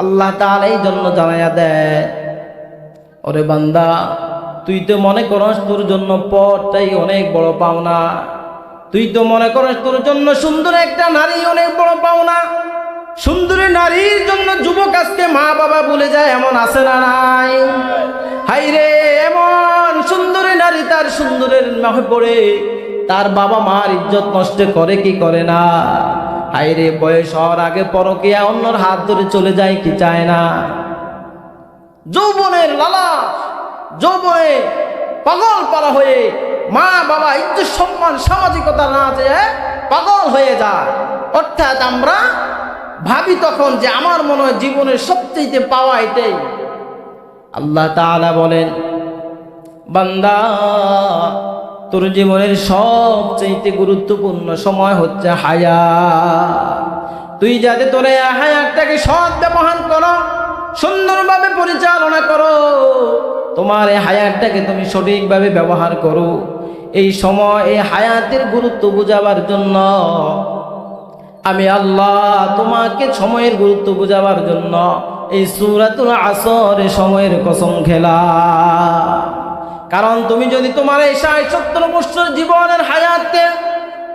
আল্লাহ তাআলা এই জন্য জানাইয়া দেয়, ওরে বান্দা, তুই তো মনে করস তোর জন্য পথটাই অনেক বড় পাওনা, তুই তো মনে করস তোর জন্য সুন্দর একটা নারী অনেক বড় পাওনা। সুন্দরী নারীর জন্য যুবক আজকে মা বাবা ভুলে যায়, এমন আছে না নাই? হাইরে, এমন সুন্দরী নারী তার সুন্দরের নামে পড়ে তার বাবা মার ইজ্জত নষ্ট করে কি করে না? হাইরে, বয়স হওয়ার আগে পরকীয়া অন্যর হাত ধরে চলে যায় কি চায় না? যৌবনের লালা, যৌবনে পাগল পারা হয়ে মা বাবা ইজ্জত সম্মান সামাজিকতা না চেয়ে পাগল হয়ে যায়। অর্থাৎ আমরা ভাবি তখন যে আমার মনে হয় জীবনের সবচেয়ে পাওয়া এটাই। আল্লাহ তাআলা বলেন, বান্দা, তোর জীবনের সবচেয়ে গুরুত্বপূর্ণ সময় হচ্ছে হায়াত। তুই যাতে তোর এই হায়াতটাকে সৎ ব্যবহার করো, সুন্দরভাবে পরিচালনা করো, তোমার এই হায়াতটাকে তুমি সঠিকভাবে ব্যবহার করো। এই সময় এই হায়াতের গুরুত্ব বোঝাবার জন্য আমি আল্লাহ তোমাকে সময়ের গুরুত্ব বোঝাবার জন্য এই সূরাতুল আসর সময়ের কসম খেলাম। কারণ তুমি যদি তোমার এই ৬০-৭০ বছর জীবনের হায়াতকে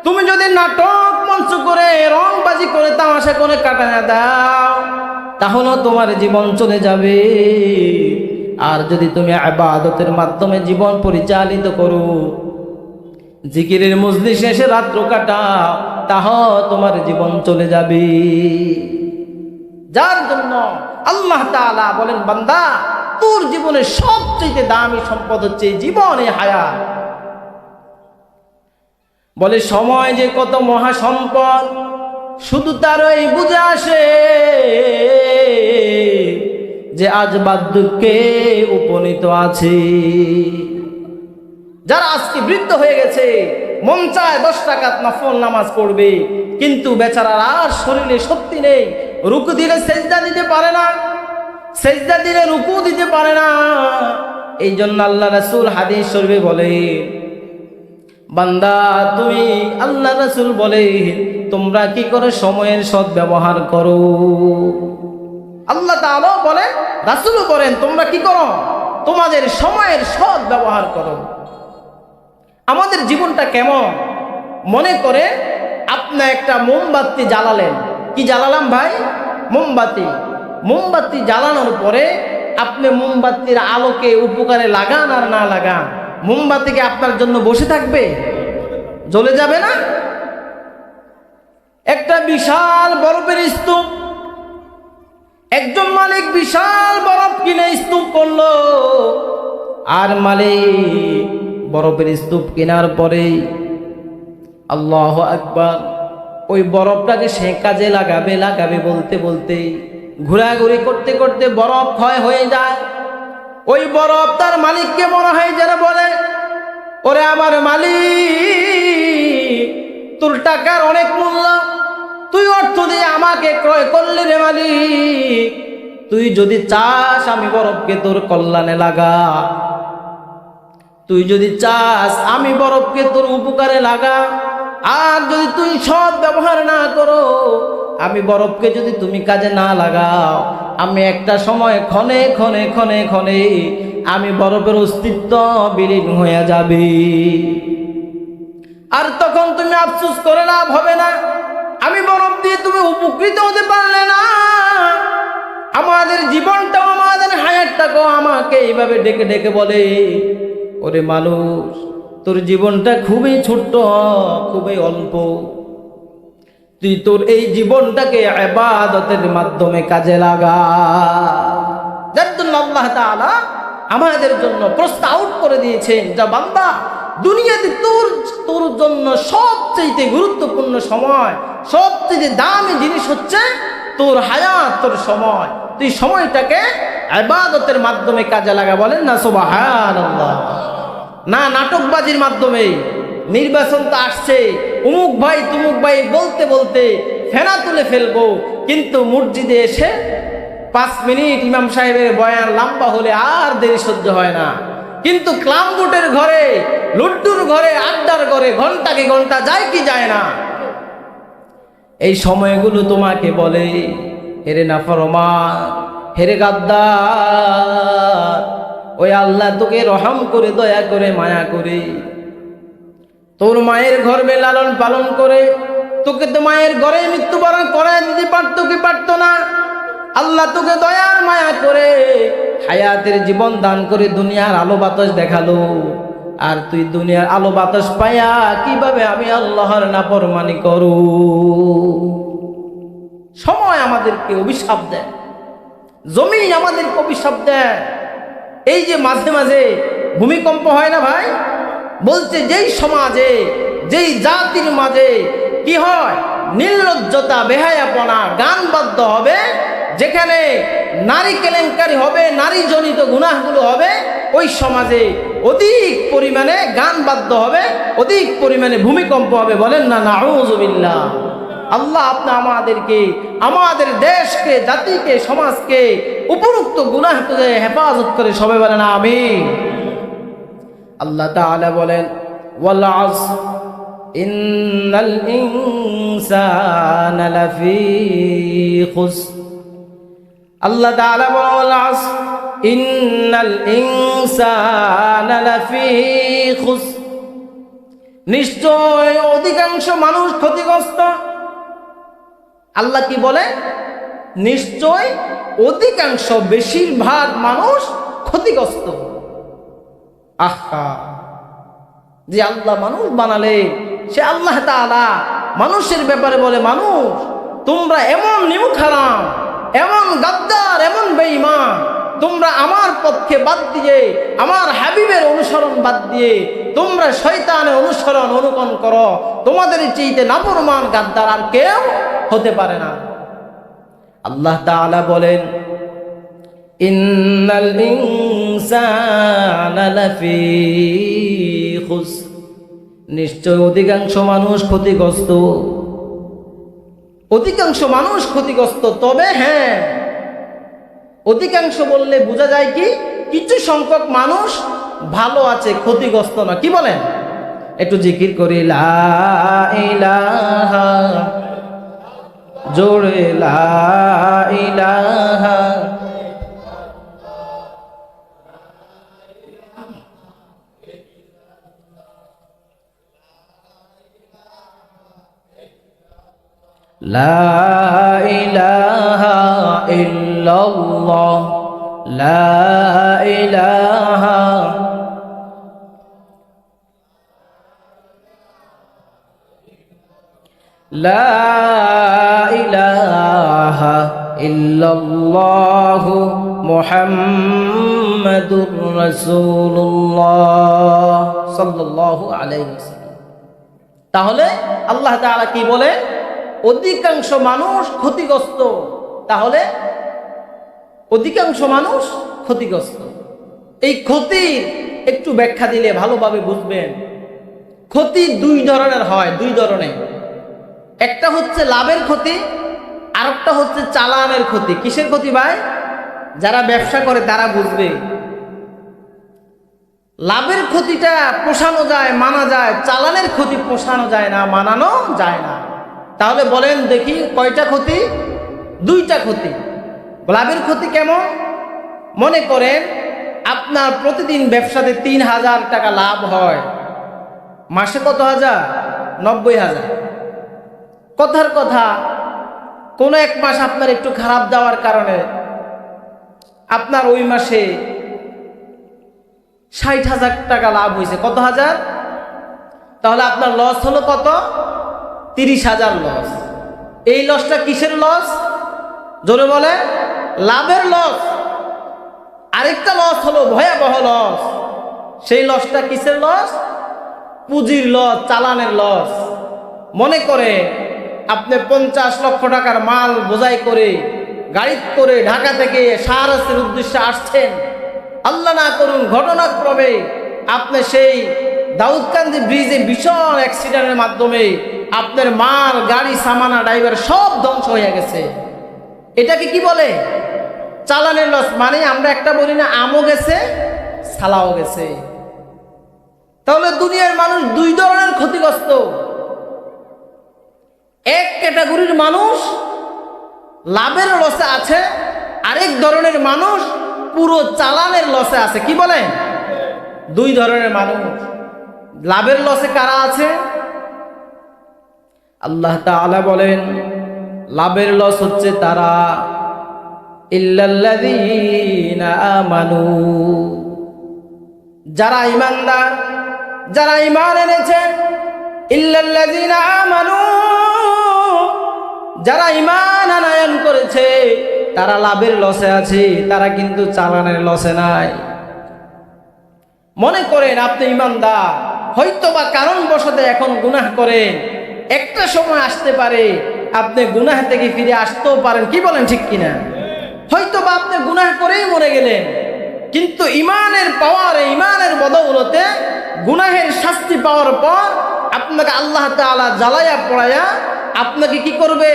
তুমি যদি নাটক মঞ্চ করে রংবাজি করে তামাশা করে কাটায়া দাও, তাহলে তোমার জীবন চলে যাবে। আর যদি তুমি ইবাদতের মাধ্যমে জীবন পরিচালিত করো, জিকিরের মজলিসে এসে রাত্র কাটাও, তাহলে তোমার জীবন চলে যাবে। যার জন্য আল্লাহ তাআলা বলেন, বান্দা, তোর জীবনের সবচেয়ে দামি সম্পদ হচ্ছে জীবন, এই হায়াত। বলে সময় যে কত মহা সম্পদ, শুধু তারই বুঝে আসে যে আজ বার্ধক্যে উপনীত আছে। যারা আজকে বৃদ্ধ হয়ে গেছে, মন চায় 10 রাকাত নফল নামাজ পড়বে, কিন্তু বেচারার আর শরীরে শক্তি নেই। রুকু দিলে সেজদা দিতে পারে না, সেজদা দিলে রুকু দিতে পারে না। এই জন্য আল্লাহ রাসূল হাদিস শরীফে বলে, বান্দা তুমি, আল্লাহ রাসূল বলে, তোমরা কি করে সময়ের সৎ ব্যবহার করো। আল্লাহ তাআলা বলেন, রাসূলও বলেন, তোমরা কি করো, তোমাদের সময়ের সৎ ব্যবহার করো। আমাদের জীবনটা কেমন? মনে করে আপনি একটা মোমবাতি জ্বালালেন। কি জ্বালালাম ভাই? মোমবাতি। মোমবাতি জ্বালানোর পরে আপনি মোমবাতির আলোকে উপকারে লাগান আর না লাগান, মোমবাতিকে আপনার জন্য বসে থাকবে? জ্বলে যাবে না? একটা বিশাল বরফের স্তূপ, একজন মালিক বিশাল বরফ কিনে স্তূপ করলো, আর মালিক বরফের স্তূপ কেনার পরে আল্লাহু আকবার, ওই বরফটাকে সে কাজে লাগাবে বলতে বলতে ঘোরাঘুরি করতে করতে বরফ ক্ষয় হয়ে যায়। ওই বরফ তার মালিককে মনে হয় যেন বলে, ওরে আমার মালিক, তোর টাকার অনেক মূল্য, তুই অর্থ দিয়ে আমাকে ক্রয় করলি রে মালিক, তুই যদি চাস আমি বরফকে তোর কল্যাণে লাগা, তুই যদি চাস আমি বরফকে তোর উপকারে লাগা, আর যদি তুই সৎ ব্যবহার না করো, আমি বরফকে যদি তুমি কাজে না লাগাও, আমি একটা সময় ক্ষণে ক্ষণে ক্ষণে ক্ষণে আমি বরফের অস্তিত্ব বিলীন হয়ে যাবে। আর তখন তুমি আফসোস করে লাভ হবে না, আমি বরফ দিয়ে তুমি উপকৃত হতে পারলে না। আমাদের জীবনটাও, আমাদের হায়াতটাকেও আমাকে এইভাবে ডেকে ডেকে বলে, ওরে মানুষ, তোর জীবনটা খুবই ছোট্ট, খুবই অল্প, তুই তোর এই জীবনটাকে ইবাদতের মাধ্যমে কাজে লাগা। যার জন্য আল্লাহ তাআলা আমাদের জন্য প্রশ্ন আউট করে দিয়েছেন, যা বান্দা, দুনিয়াতে তোর জন্য সবচেয়ে গুরুত্বপূর্ণ সময়, সবচেয়ে দামি জিনিস হচ্ছে তোর হায়াত, তোর সময়। তুই সময়টাকে ইবাদতের মাধ্যমে কাজে লাগা। বলেন না সুবহানাল্লাহ। না নাটকবাজির মাধ্যমে। নির্বাচন তো আসছে, অমুক ভাই তুমুক ভাই বলতে বলতে ফেনা তুলে ফেলবো, কিন্তু মসজিদে এসে 5 মিনিট ইমাম সাহেবের বয়ান লম্বা হলে আর দেরি সহ্য হয় না, কিন্তু ক্লামবুটের ঘরে, লুড্ডুর ঘরে, আড্ডার ঘরে ঘন্টাকে ঘন্টা যায় কি যায় না। এই সময়গুলো তোমাকে বলে, হেরে নাফরমান, হেরে গাদ্দার, ওই আল্লাহ তোকে রহম করে, দয়া করে, মায়া করে তোর মায়ের গর্ভে লালন পালন করে তোকে তো মায়ের ঘরে মৃত্যুবরণ করায় দিতে পারতো কি পারতো না? আল্লাহ তোকে দয়ার মায়া করে হায়াতের জীবন দান করে দুনিয়ার আলো বাতাস দেখালো, আর তুই দুনিয়ার আলো বাতাস পায়া কিভাবে আমি আল্লাহর নাফরমানি করু? সময় আমাদেরকে অভিশাপ দেয়, জমিন আমাদেরকে অভিশাপ দেয়। এই যে মাঝে মাঝে ভূমিকম্প হয় না ভাই, বলছে যেই সমাজে, যেই জাতির মাঝে কি হয়, নির্লজ্জতা, বেহায়াপনা, গান বাদ্য হবে, যেখানে নারী কেলেঙ্কারি হবে, নারী জনিত গুনাহগুলো হবে, ওই সমাজে অধিক পরিমাণে গান বাদ্য হবে, অধিক পরিমাণে ভূমিকম্প হবে। বলেন না নাউযুবিল্লাহ। আল্লাহ আপনি আমাদেরকে, আমাদের দেশকে, জাতিকে, সমাজকে উপরোক্ত গুনাহ থেকে হেফাজত করে সবাই বলেন আমিন। আল্লাহ তাআলা বলেন ওয়াল আসর ইন্নাল ইনসানা লাফি খুসর। আল্লাহ তাআলা বলেন ওয়াল আসর ইন্নাল ইনসানা লাফি খুসর, নিশ্চয় অধিকাংশ মানুষ ক্ষতিগ্রস্ত। আল্লাহ কি বলে? নিশ্চয় অধিকাংশ, বেশিরভাগ মানুষ ক্ষতিগ্রস্ত। আহা, যে আল্লাহ মানুষ বানালে, সে আল্লাহ তাআলা মানুষের ব্যাপারে বলে, মানুষ তোমরা এমন নিমুখ হারাম, এমন গাদ্দার, এমন বেঈমান, তোমরা আমার পথকে বাদ দিয়ে, আমার হাবিবের অনুসরণ বাদ দিয়ে তোমরা শয়তানের অনুসরণ অনুকরণ করো, তোমাদের চাইতে নাফরমান গাদ্দার আর কেউ হতে পারে না। আল্লাহ তাআলা বলেন ইন্নাল ইনসানা লাফি খুসর, নিশ্চয় অধিকাংশ মানুষ ক্ষতিগ্রস্ত। অধিকাংশ মানুষ ক্ষতিগ্রস্ত। তবে হ্যাঁ, অধিকাংশ বললে বোঝা যায় কি, কিছু সংখ্যক মানুষ ভালো আছে, ক্ষতিগ্রস্ত না। কি বলেন? একটু জিকির করি, লা ইলাহা, জোরে লা ইলাহা, লা ইলাহা ইল্লাল্লাহ, লা ইলাহা, লা ইলাহা ইল্লাল্লাহু মুহাম্মাদুর রাসূলুল্লাহ সাল্লাল্লাহু আলাইহি ওয়াসাল্লাম। তাহলে আল্লাহ তাআলা কি বলে? অধিকাংশ মানুষ ক্ষতিগ্রস্ত। তাহলে অধিকাংশ মানুষ ক্ষতিগ্রস্ত। এই ক্ষতির একটু ব্যাখ্যা দিলে ভালোভাবে বুঝবেন। ক্ষতি দুই ধরনের হয়, দুই ধরনের। একটা হচ্ছে লাভের ক্ষতি, আর একটা হচ্ছে চালানের ক্ষতি। কিসের ক্ষতি ভাই? যারা ব্যবসা করে তারা বুঝবে। লাভের ক্ষতিটা পোষানো যায়, মানা যায়, চালানের ক্ষতি পোষানো যায় না, মানানো যায় না। তাহলে বলেন দেখি কয়টা ক্ষতি? দুইটা ক্ষতি। লাভের ক্ষতি কেমন? মনে করেন আপনার প্রতিদিন ব্যবসাতে ৩,০০০ টাকা লাভ হয়, মাসে কত হাজার? ৯০,০০০। কথার কথা, কোনো এক মাস আপনার একটু খারাপ যাওয়ার কারণে আপনার ওই মাসে ৬০,০০০ টাকা লাভ হয়েছে। কত হাজার? তাহলে আপনার লস হলো কত? ৩০,০০০ লস। এই লসটা কিসের লস? জোরে বলে, লাভের লস। আরেকটা লস হলো ভয়াবহ লস। সেই লসটা কিসের লস? পুঁজির লস, চালানের লস। মনে করে আপনি ৫০ লক্ষ টাকার মাল বোঝাই করে গাড়ি করে ঢাকা থেকে শাহরাস্তির উদ্দেশ্যে আসছেন। আল্লাহ না করুন ঘটনাক্রমে আপনি সেই দাউদকান্দি ব্রিজে ভীষণ অ্যাক্সিডেন্টের মাধ্যমে আপনার মাল, গাড়ি, সামানা, ড্রাইভার সব ধ্বংস হয়ে গেছে। এটাকে কি বলে? চালানের লস। মানে আমরা একটা বলি না, আমও গেছে, সালাও গেছে। তাহলে দুনিয়ার মানুষ দুই ধরনের ক্ষতিগ্রস্ত। এক ক্যাটাগরির মানুষ লাভের লসে আছে, আরেক ধরনের মানুষ পুরো চালানের লসে আছে। কি বলেন? দুই ধরনের মানুষ। লাভের লসে কারা আছে? আল্লাহ তাআলা বলেন লাভের লস হচ্ছে তারা ইল্লাল্লাযীনা আমানু, যারা ঈমানদার, যারা ঈমান এনেছে। ইল্লাল্লাযীনা আমানু, যারা ঈমান আনয়ন করেছে তারা লাভের লসে আছে, তারা কিন্তু চালানের লসে নাই। মনে করেন আপনি ঈমানদার, হয়তোবা কারণবশত এখন গুনাহ করেন, একটা সময় আসতে পারে আপনি গুনাহ থেকে ফিরে আসতেও পারেন। কি বলেন, ঠিক কিনা? হয়তোবা আপনি গুনাহ করেই মরে গেলেন, কিন্তু ইমানের পাওয়ারে, ইমানের বদৌলতে গুনাহের শাস্তি পাওয়ার পর আপনাকে আল্লাহ তাআলা জ্বালায়া পড়ায়া আপনাকে কি করবে?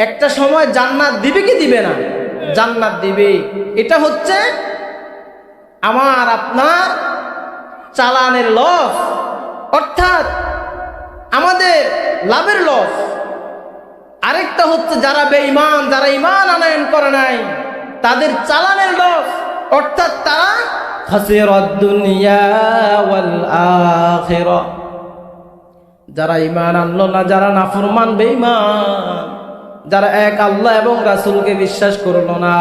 একটা সময় জান্নাত দিবে কি দিবে না? জান্নাত দিবে। এটা হচ্ছে আমার আপনার চালানের লস, অর্থাৎ আমাদের লাভের লস। আরেকটা হচ্ছে যারা বেঈমান, যারা ঈমান আনয়ন করে নাই, তাদের চালানের লস, অর্থাৎ তারা খাসিরাদ দুনিয়া ওয়াল আখিরা। যারা ঈমান আনলো না, যারা নাফরমান বেঈমান, যারা এক আল্লাহ এবং রাসূলকে বিশ্বাস করলো না,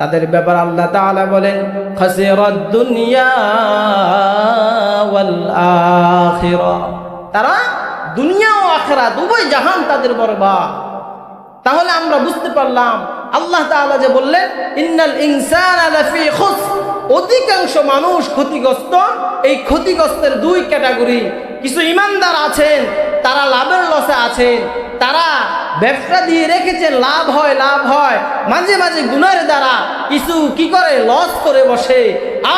তাদের ব্যাপার আল্লাহ তাআলা বলেন খাসিরাদ দুনিয়া ওয়াল আখিরা। তারা দুনিয়া ও আখিরাত উভয় জাহান তাদের বরবাদ। তাহলে আমরা বুঝতে পারলাম আল্লাহ তাআলা যে বললেন ইন্নাল ইনসানা লাফি খুসর, অধিকাংশ মানুষ ক্ষতিগ্রস্ত। এই ক্ষতিগ্রস্তের দুই ক্যাটাগরি। কিছু ঈমানদার আছেন, তারা লাভের লসে আছেন, তারা ব্যবসা দিয়ে রেখেছেন, লাভ হয় লাভ হয়, মাঝে মাঝে গুনাহের দ্বারা কিছু কি করে লস করে বসে।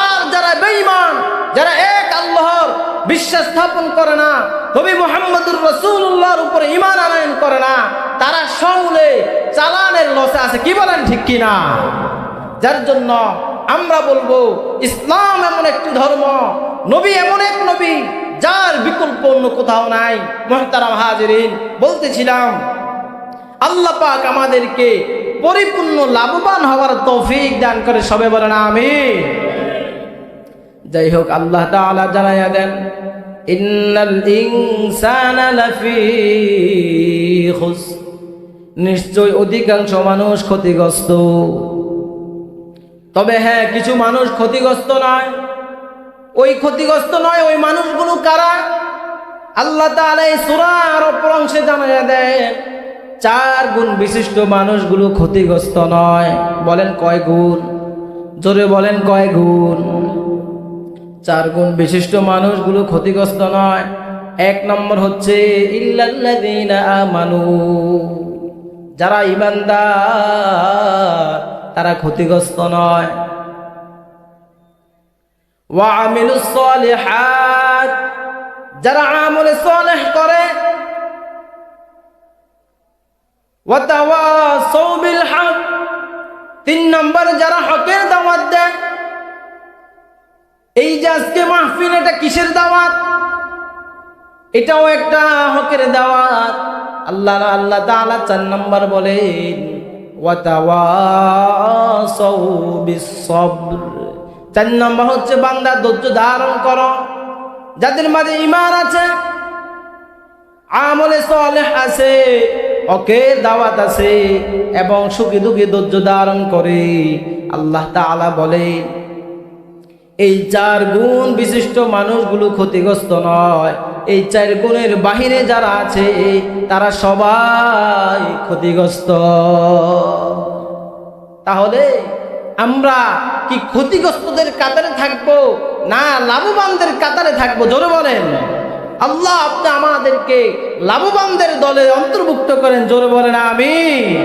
আর যারা বেঈমান, যারা এক আল্লাহর বিশ্বাস স্থাপন করে না, নবী মুহাম্মদুর রাসূলুল্লাহর উপরে ঈমান আনয়ন করে না, তারা সমূলে চালানের লসে আছে। কি বলেন, ঠিক কিনা? যার জন্য আমরা বলবো ইসলাম এমন একটি ধর্ম, নবী এমন এক নবী যার বিকল্প অন্য কোথাও নাই। মুহতারাম হাজিরিন, বলতেছিলাম আল্লাহ পাক আমাদেরকে পরিপূর্ণ লাভবান হওয়ার তৌফিক দান করে, সবে বলেন আমিন। যাই হোক, আল্লাহ তাআলা জানাইয়া দেন ইন্নাল ইনসানা লাফি খুসর, নিশ্চয় অধিকাংশ মানুষ ক্ষতিগ্রস্ত। তবে হ্যাঁ, কিছু মানুষ ক্ষতিগ্রস্ত নয়। ওই ক্ষতিগ্রস্ত নয়, ওই মানুষগুলো কারা? আল্লাহ তাআলা এই সূরার অপর অংশে জানাইয়া দেন 4 গুণ বিশিষ্ট মানুষগুলো ক্ষতিগ্রস্ত নয়। বলেন কয় গুণ? জোরে বলেন কয় গুণ? 4 গুণ বিশিষ্ট মানুষগুলো ক্ষতিগ্রস্ত নয়। 1 নম্বর হচ্ছে ইল্লাল্লাযীনা আমানু, যারা ঈমানদার তারা ক্ষতিগ্রস্ত নয়। ওয়া আমিলুস সালিহাত, যারা আমলে সালেহ করে। ওয়া তাওয়াসাউ বিল হক, 3 নম্বর যারা হকের দাওয়াত দেয়। এই যে আজকে মাহফিল, এটা কিসের দাওয়াত? এটাও একটা হকের দাওয়াত। আল্লাহ তাআলা 4 নম্বর বলেন ওয়া তাওয়াসাউ বিস সবর। 4 নম্বর হচ্ছে বান্দা ধৈর্য ধারণ করো। যাদের মাঝে ঈমান আছে, আমলে সালেহ আছে, হকের দাওয়াত আছে এবং সুখী দুঃখী ধৈর্য ধারণ করে, আল্লাহ তাআলা বলেন এই 4 গুণ বিশিষ্ট মানুষগুলো ক্ষতিগ্রস্ত নয়। এই 4 গুণের বাহিরে যারা আছে তারা সবাই ক্ষতিগ্রস্ত। তাহলে আমরা কি ক্ষতিগ্রস্তদের কাতারে থাকবো না লাভবানদের কাতারে থাকবো? জোরে বলেন। আল্লাহ আপনি আমাদেরকে লাভবানদের দলে অন্তর্ভুক্ত করেন। জোরে বলেন আমিন।